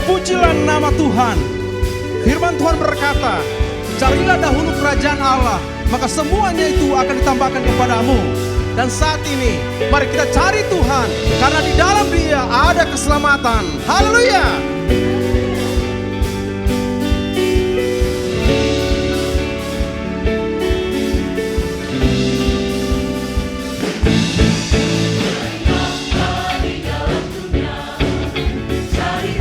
Terpujilah nama Tuhan. Firman Tuhan berkata, carilah dahulu kerajaan Allah, maka semuanya itu akan ditambahkan kepadamu. Dan saat ini, mari kita cari Tuhan, karena di dalam Dia ada keselamatan. Haleluya! Cari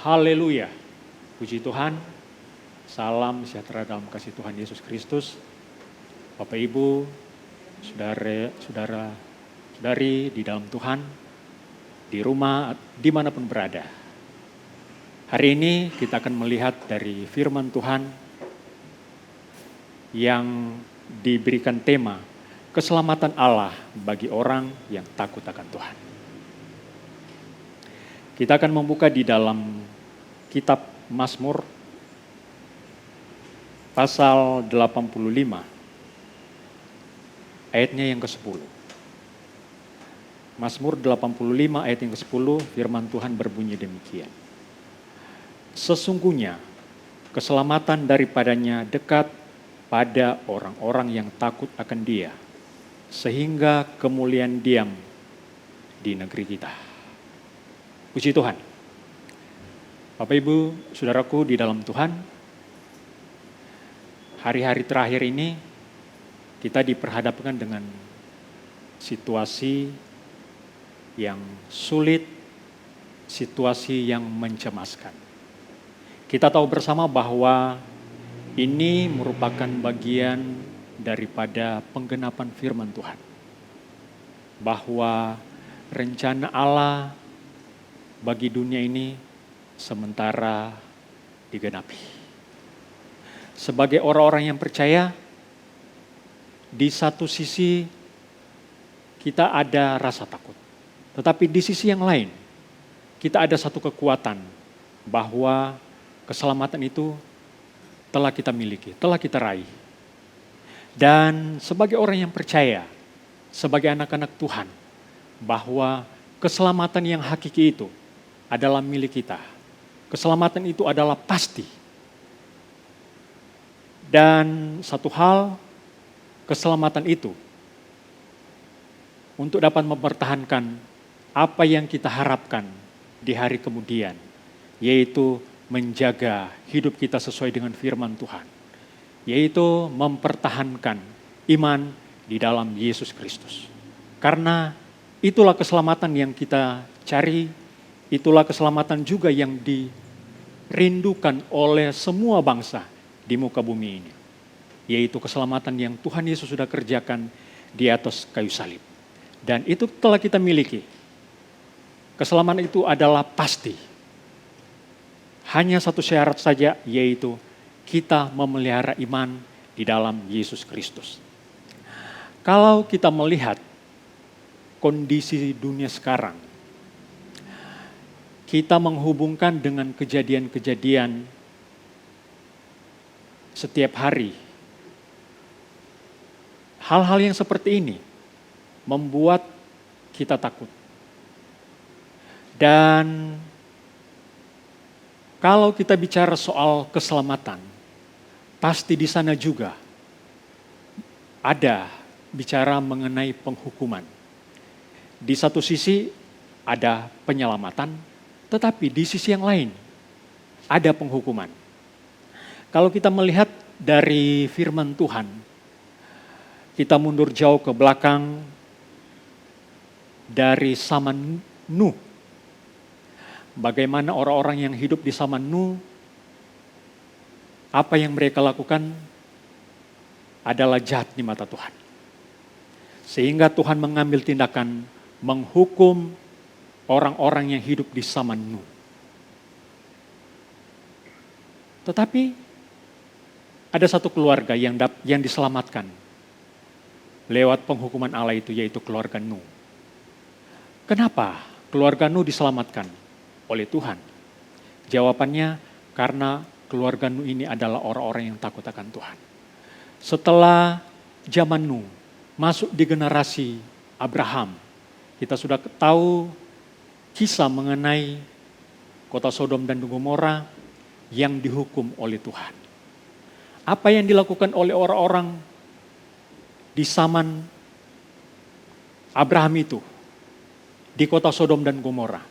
Haleluya. Puji Tuhan. Salam sejahtera dalam kasih Tuhan Yesus Kristus. Bapak Ibu, saudara-saudari di dalam Tuhan, di rumah, dimanapun berada. Hari ini kita akan melihat dari firman Tuhan yang diberikan tema keselamatan Allah bagi orang yang takut akan Tuhan. Kita akan membuka di dalam kitab Mazmur pasal 85 ayatnya yang ke-10. Mazmur 85 ayat yang ke-10, firman Tuhan berbunyi demikian. Sesungguhnya keselamatan daripadanya dekat pada orang-orang yang takut akan Dia, sehingga kemuliaan diam di negeri kita. Puji Tuhan. Bapak Ibu, saudaraku di dalam Tuhan, hari-hari terakhir ini kita diperhadapkan dengan situasi yang sulit, situasi yang mencemaskan. Kita tahu bersama bahwa ini merupakan bagian daripada penggenapan firman Tuhan. Bahwa rencana Allah bagi dunia ini sementara digenapi. Sebagai orang-orang yang percaya, di satu sisi kita ada rasa takut. Tetapi di sisi yang lain, kita ada satu kekuatan bahwa keselamatan itu telah kita miliki, telah kita raih. Dan sebagai orang yang percaya, sebagai anak-anak Tuhan, bahwa keselamatan yang hakiki itu adalah milik kita. Keselamatan itu adalah pasti. Dan satu hal, keselamatan itu untuk dapat mempertahankan apa yang kita harapkan di hari kemudian, yaitu menjaga hidup kita sesuai dengan firman Tuhan, yaitu mempertahankan iman di dalam Yesus Kristus. Karena itulah keselamatan yang kita cari, itulah keselamatan juga yang dirindukan oleh semua bangsa di muka bumi ini, yaitu keselamatan yang Tuhan Yesus sudah kerjakan di atas kayu salib. Dan itu telah kita miliki. Keselamatan itu adalah pasti. Hanya satu syarat saja, yaitu kita memelihara iman di dalam Yesus Kristus. Kalau kita melihat kondisi dunia sekarang, kita menghubungkan dengan kejadian-kejadian setiap hari. Hal-hal yang seperti ini membuat kita takut. Dan kalau kita bicara soal keselamatan, pasti di sana juga ada bicara mengenai penghukuman. Di satu sisi ada penyelamatan, tetapi di sisi yang lain ada penghukuman. Kalau kita melihat dari firman Tuhan, kita mundur jauh ke belakang dari zaman Nuh. Bagaimana orang-orang yang hidup di zaman Nuh, apa yang mereka lakukan adalah jahat di mata Tuhan. Sehingga Tuhan mengambil tindakan menghukum orang-orang yang hidup di zaman Nuh. Tetapi ada satu keluarga yang diselamatkan lewat penghukuman Allah itu, yaitu keluarga Nuh. Kenapa keluarga Nuh diselamatkan oleh Tuhan? Jawabannya karena keluarga Nuh ini adalah orang-orang yang takut akan Tuhan. Setelah zaman Nuh masuk di generasi Abraham, kita sudah tahu kisah mengenai kota Sodom dan Gomora yang dihukum oleh Tuhan. Apa yang dilakukan oleh orang-orang di zaman Abraham itu, di kota Sodom dan Gomora,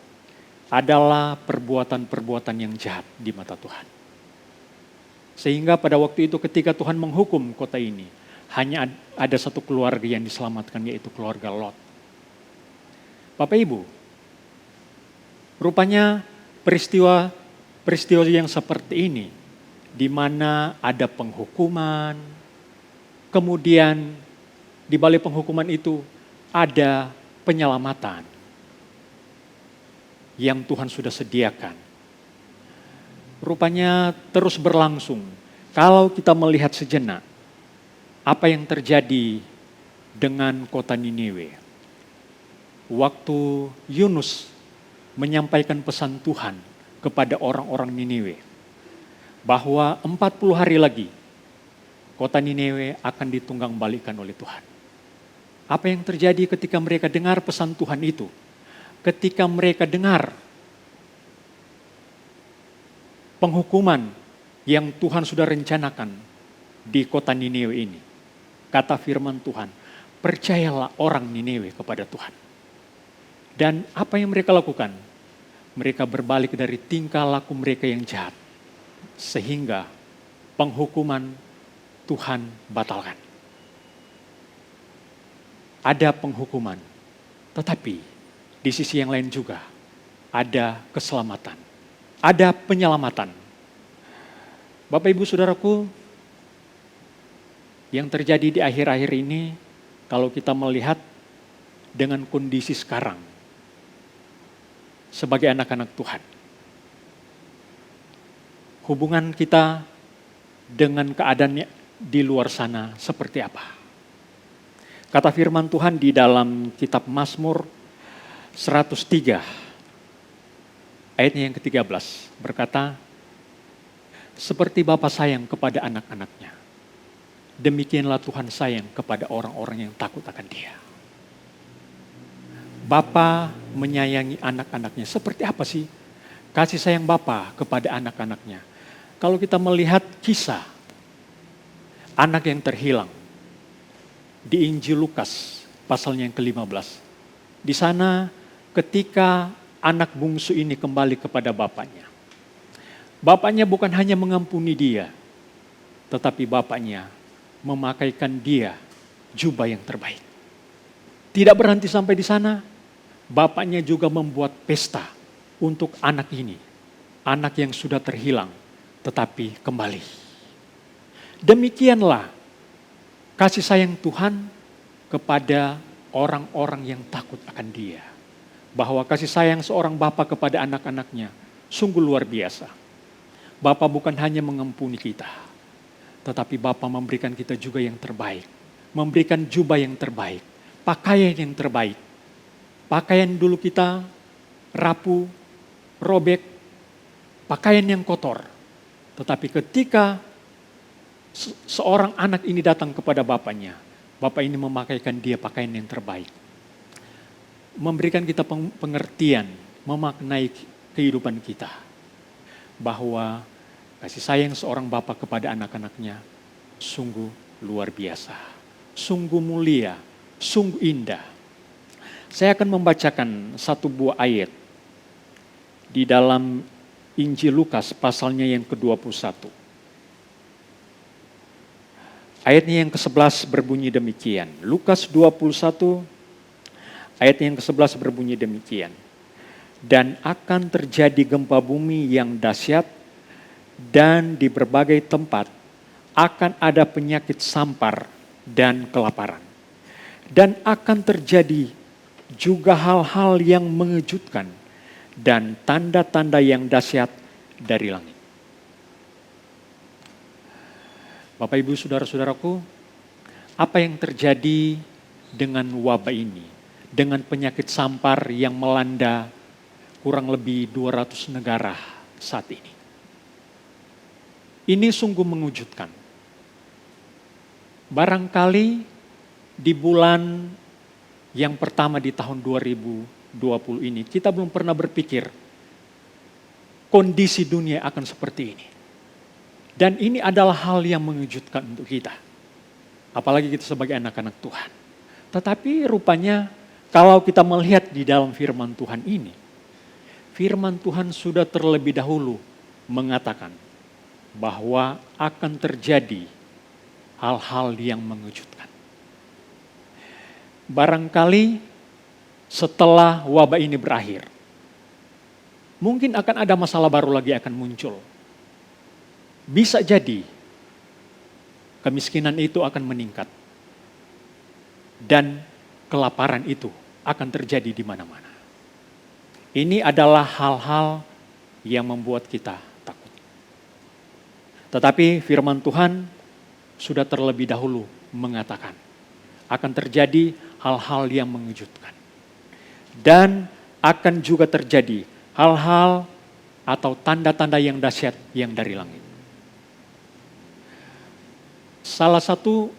adalah perbuatan-perbuatan yang jahat di mata Tuhan. Sehingga pada waktu itu ketika Tuhan menghukum kota ini, hanya ada satu keluarga yang diselamatkan, yaitu keluarga Lot. Bapak Ibu, rupanya peristiwa peristiwa yang seperti ini, di mana ada penghukuman, kemudian di balik penghukuman itu ada penyelamatan yang Tuhan sudah sediakan. Rupanya terus berlangsung. Kalau kita melihat sejenak apa yang terjadi dengan kota Niniwe. Waktu Yunus menyampaikan pesan Tuhan kepada orang-orang Niniwe bahwa 40 hari lagi kota Niniwe akan ditunggang balikan oleh Tuhan. Apa yang terjadi ketika mereka dengar pesan Tuhan itu? Ketika mereka dengar penghukuman yang Tuhan sudah rencanakan di kota Niniwe ini. Kata firman Tuhan, percayalah orang Niniwe kepada Tuhan. Dan apa yang mereka lakukan? Mereka berbalik dari tingkah laku mereka yang jahat. Sehingga penghukuman Tuhan batalkan. Ada penghukuman, tetapi di sisi yang lain juga ada keselamatan, ada penyelamatan. Bapak Ibu Saudaraku, yang terjadi di akhir-akhir ini, kalau kita melihat dengan kondisi sekarang, sebagai anak-anak Tuhan, hubungan kita dengan keadaannya di luar sana seperti apa? Kata firman Tuhan di dalam kitab Mazmur 103, ayatnya yang ke-13, berkata, seperti Bapa sayang kepada anak-anaknya, demikianlah Tuhan sayang kepada orang-orang yang takut akan Dia. Bapa menyayangi anak-anaknya. Seperti apa sih kasih sayang Bapa kepada anak-anaknya? Kalau kita melihat kisah anak yang terhilang di Injil Lukas pasalnya yang ke-15. Di sana ketika anak bungsu ini kembali kepada bapaknya. Bapaknya bukan hanya mengampuni dia, tetapi bapaknya memakaikan dia jubah yang terbaik. Tidak berhenti sampai di sana, bapaknya juga membuat pesta untuk anak ini. Anak yang sudah terhilang tetapi kembali. Demikianlah kasih sayang Tuhan kepada orang-orang yang takut akan Dia. Bahwa kasih sayang seorang bapa kepada anak-anaknya sungguh luar biasa. Bapa bukan hanya mengampuni kita, tetapi Bapa memberikan kita juga yang terbaik. Memberikan jubah yang terbaik, pakaian yang terbaik. Pakaian dulu kita rapuh, robek, pakaian yang kotor. Tetapi ketika seorang anak ini datang kepada bapaknya, bapak ini memakaikan dia pakaian yang terbaik. Memberikan kita pengertian, memaknai kehidupan kita. Bahwa kasih sayang seorang bapak kepada anak-anaknya sungguh luar biasa. Sungguh mulia, sungguh indah. Saya akan membacakan satu buah ayat di dalam Injil Lukas pasalnya yang ke-21. Ayatnya yang ke-11 berbunyi demikian. Lukas 21 ayat yang ke-11 berbunyi demikian. Dan akan terjadi gempa bumi yang dahsyat dan di berbagai tempat akan ada penyakit sampar dan kelaparan. Dan akan terjadi juga hal-hal yang mengejutkan dan tanda-tanda yang dahsyat dari langit. Bapak, Ibu, Saudara-saudaraku, apa yang terjadi dengan wabah ini? Dengan penyakit sampar yang melanda kurang lebih 200 negara saat ini. Ini sungguh mengejutkan. Barangkali di bulan yang pertama di tahun 2020 ini, kita belum pernah berpikir kondisi dunia akan seperti ini. Dan ini adalah hal yang mengejutkan untuk kita. Apalagi kita sebagai anak-anak Tuhan. Tetapi rupanya kalau kita melihat di dalam firman Tuhan ini, firman Tuhan sudah terlebih dahulu mengatakan bahwa akan terjadi hal-hal yang mengejutkan. Barangkali setelah wabah ini berakhir, mungkin akan ada masalah baru lagi akan muncul. Bisa jadi kemiskinan itu akan meningkat dan kelaparan itu akan terjadi di mana-mana. Ini adalah hal-hal yang membuat kita takut. Tetapi firman Tuhan sudah terlebih dahulu mengatakan akan terjadi hal-hal yang mengejutkan. Dan akan juga terjadi hal-hal atau tanda-tanda yang dahsyat yang dari langit. Salah satu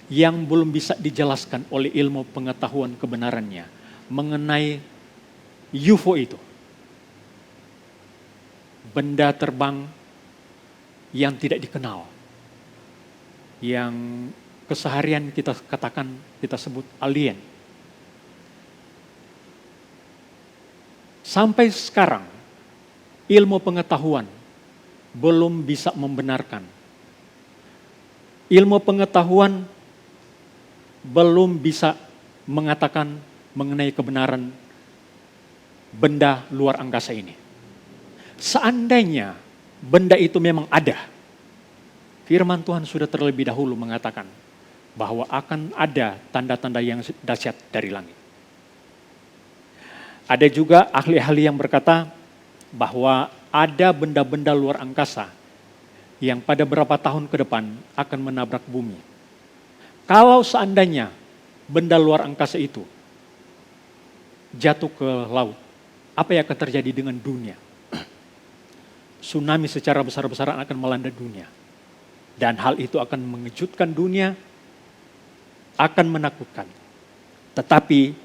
yang belum bisa dijelaskan oleh ilmu pengetahuan kebenarannya mengenai UFO itu. Benda terbang yang tidak dikenal. Yang keseharian kita katakan, kita sebut alien. Sampai sekarang ilmu pengetahuan belum bisa membenarkan. Ilmu pengetahuan belum bisa mengatakan mengenai kebenaran benda luar angkasa ini. Seandainya benda itu memang ada, firman Tuhan sudah terlebih dahulu mengatakan bahwa akan ada tanda-tanda yang dahsyat dari langit. Ada juga ahli-ahli yang berkata bahwa ada benda-benda luar angkasa yang pada beberapa tahun ke depan akan menabrak bumi. Kalau seandainya benda luar angkasa itu jatuh ke laut, apa yang akan terjadi dengan dunia? Tsunami secara besar-besaran akan melanda dunia. Dan hal itu akan mengejutkan dunia, akan menakutkan. Tetapi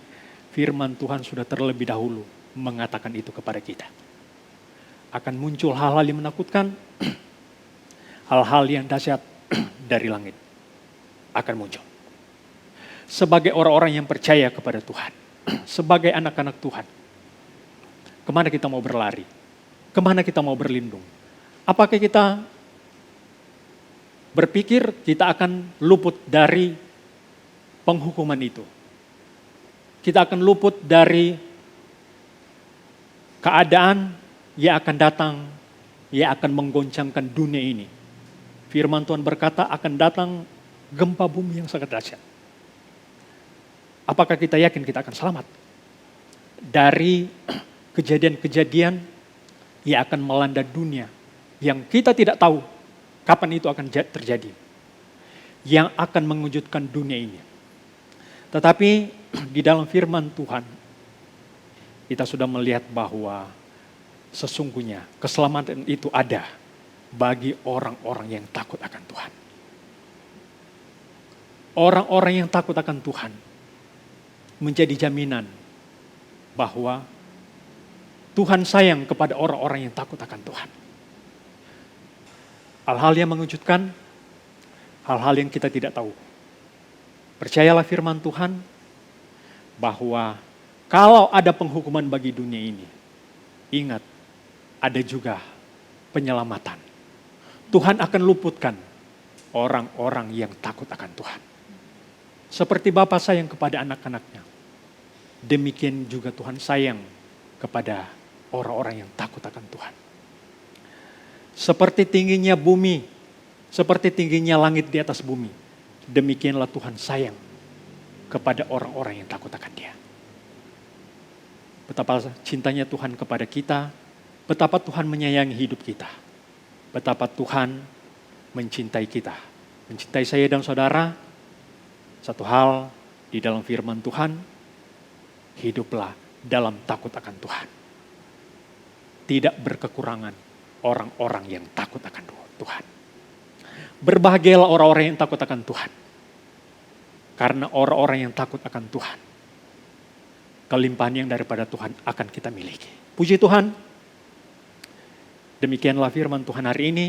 firman Tuhan sudah terlebih dahulu mengatakan itu kepada kita. Akan muncul hal-hal yang menakutkan, hal-hal yang dahsyat dari langit akan muncul. Sebagai orang-orang yang percaya kepada Tuhan, sebagai anak-anak Tuhan, kemana kita mau berlari? Kemana kita mau berlindung? Apakah kita berpikir kita akan luput dari penghukuman itu? Kita akan luput dari keadaan yang akan datang, yang akan menggoncangkan dunia ini. Firman Tuhan berkata akan datang gempa bumi yang sangat dahsyat. Apakah kita yakin kita akan selamat dari kejadian-kejadian yang akan melanda dunia yang kita tidak tahu kapan itu akan terjadi, yang akan mengejutkan dunia ini? Tetapi di dalam firman Tuhan kita sudah melihat bahwa sesungguhnya keselamatan itu ada bagi orang-orang yang takut akan Tuhan. Orang-orang yang takut akan Tuhan menjadi jaminan bahwa Tuhan sayang kepada orang-orang yang takut akan Tuhan. Hal-hal yang mengejutkan, hal-hal yang kita tidak tahu. Percayalah firman Tuhan bahwa kalau ada penghukuman bagi dunia ini, ingat ada juga penyelamatan. Tuhan akan luputkan orang-orang yang takut akan Tuhan. Seperti Bapa sayang kepada anak-anaknya, demikian juga Tuhan sayang kepada orang-orang yang takut akan Tuhan. Seperti tingginya bumi, seperti tingginya langit di atas bumi, demikianlah Tuhan sayang kepada orang-orang yang takut akan Dia. Betapa cintanya Tuhan kepada kita, betapa Tuhan menyayangi hidup kita, betapa Tuhan mencintai kita, mencintai saya dan saudara. Satu hal di dalam firman Tuhan, hiduplah dalam takut akan Tuhan. Tidak berkekurangan orang-orang yang takut akan Tuhan. Berbahagialah orang-orang yang takut akan Tuhan. Karena orang-orang yang takut akan Tuhan, kelimpahan yang daripada Tuhan akan kita miliki. Puji Tuhan. Demikianlah firman Tuhan hari ini.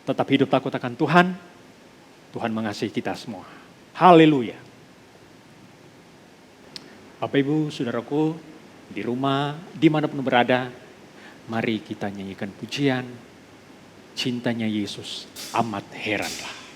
Tetap hidup takut akan Tuhan. Tuhan mengasihi kita semua. Haleluya. Bapak Ibu, saudaraku, di rumah, dimanapun berada, mari kita nyanyikan pujian. Cintanya Yesus amat heranlah.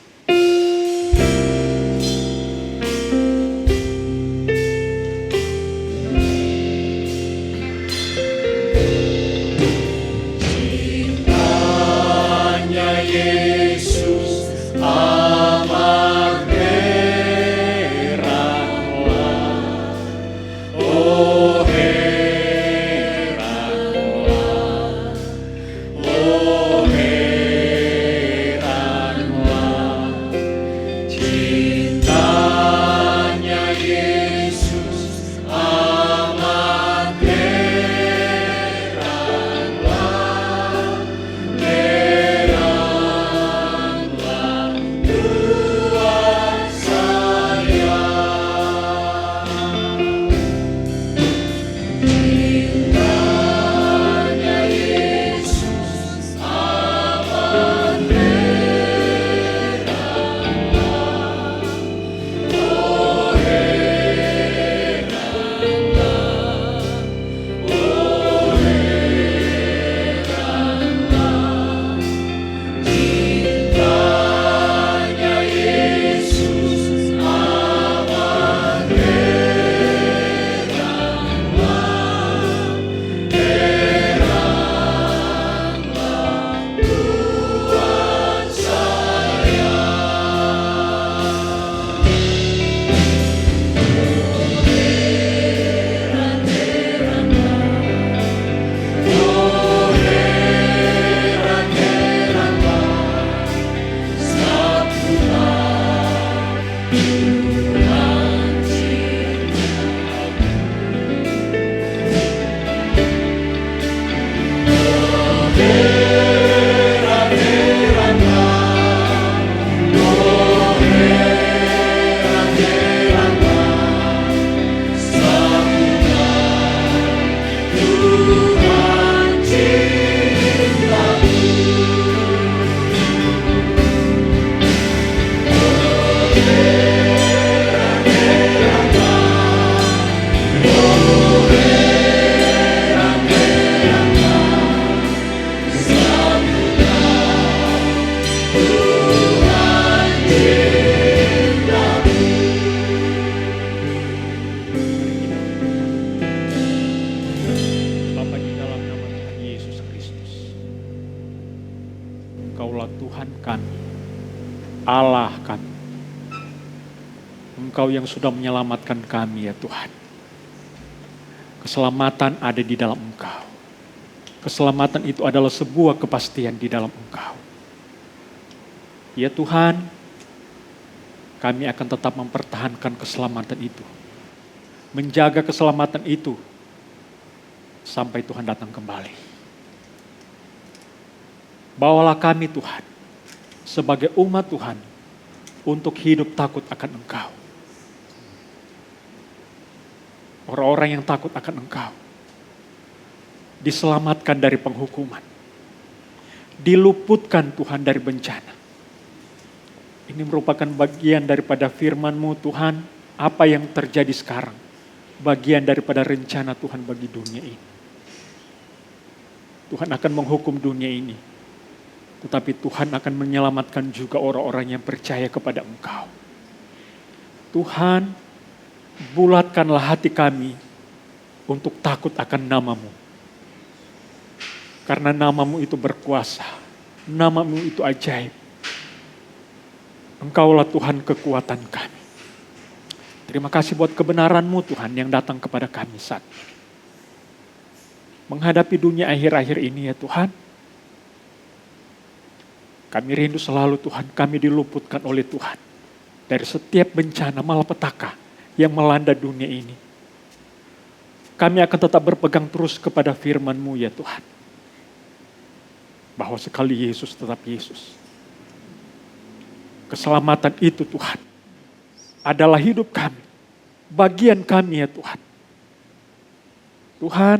Engkaulah Tuhan kami, Allah kami. Engkau yang sudah menyelamatkan kami ya Tuhan. Keselamatan ada di dalam Engkau. Keselamatan itu adalah sebuah kepastian di dalam Engkau. Ya Tuhan, kami akan tetap mempertahankan keselamatan itu. Menjaga keselamatan itu sampai Tuhan datang kembali. Bawalah kami Tuhan, sebagai umat Tuhan, untuk hidup takut akan Engkau. Orang-orang yang takut akan Engkau diselamatkan dari penghukuman. Diluputkan Tuhan dari bencana. Ini merupakan bagian daripada firman-Mu Tuhan, apa yang terjadi sekarang. Bagian daripada rencana Tuhan bagi dunia ini. Tuhan akan menghukum dunia ini. Tetapi Tuhan akan menyelamatkan juga orang-orang yang percaya kepada Engkau. Tuhan, bulatkanlah hati kami untuk takut akan nama-Mu. Karena nama-Mu itu berkuasa. Nama-Mu itu ajaib. Engkaulah Tuhan kekuatan kami. Terima kasih buat kebenaran-Mu Tuhan yang datang kepada kami saat ini. Menghadapi dunia akhir-akhir ini ya Tuhan. Kami rindu selalu Tuhan, kami diluputkan oleh Tuhan. Dari setiap bencana malapetaka yang melanda dunia ini. Kami akan tetap berpegang terus kepada firman-Mu ya Tuhan. Bahwa sekali Yesus tetap Yesus. Keselamatan itu Tuhan adalah hidup kami. Bagian kami ya Tuhan. Tuhan,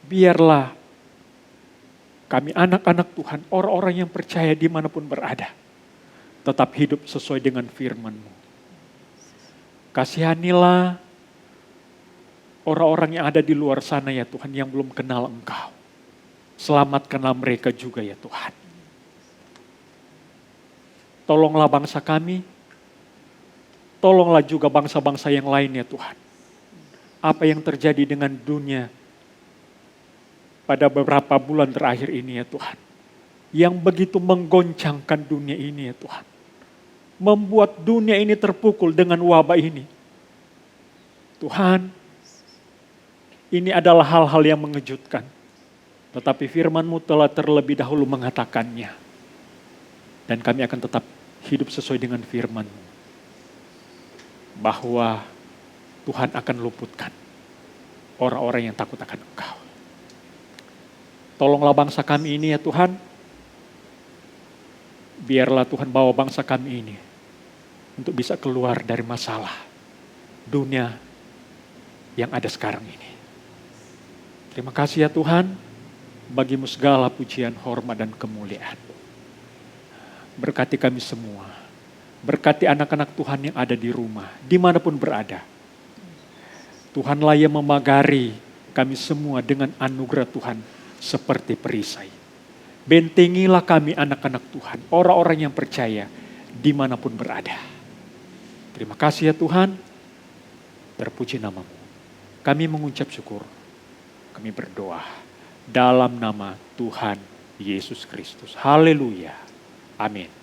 biarlah kami anak-anak Tuhan, orang-orang yang percaya dimanapun berada, tetap hidup sesuai dengan firman-Mu. Kasihanilah orang-orang yang ada di luar sana ya Tuhan, yang belum kenal Engkau. Selamatkanlah mereka juga ya Tuhan. Tolonglah bangsa kami, tolonglah juga bangsa-bangsa yang lain ya Tuhan. Apa yang terjadi dengan dunia pada beberapa bulan terakhir ini ya Tuhan. Yang begitu menggoncangkan dunia ini ya Tuhan. Membuat dunia ini terpukul dengan wabah ini. Tuhan, ini adalah hal-hal yang mengejutkan. Tetapi firman-Mu telah terlebih dahulu mengatakannya. Dan kami akan tetap hidup sesuai dengan firman-Mu. Bahwa Tuhan akan luputkan orang-orang yang takut akan Engkau. Tolonglah bangsa kami ini ya Tuhan. Biarlah Tuhan bawa bangsa kami ini untuk bisa keluar dari masalah dunia yang ada sekarang ini. Terima kasih ya Tuhan. Bagimu segala pujian, hormat, dan kemuliaan. Berkati kami semua. Berkati anak-anak Tuhan yang ada di rumah, dimanapun berada. Tuhanlah yang memagari kami semua dengan anugerah Tuhan. Seperti perisai. Bentengilah kami anak-anak Tuhan, orang-orang yang percaya dimanapun berada. Terima kasih ya Tuhan, terpuji nama-Mu. Kami mengucap syukur, kami berdoa dalam nama Tuhan Yesus Kristus. Haleluya, amin.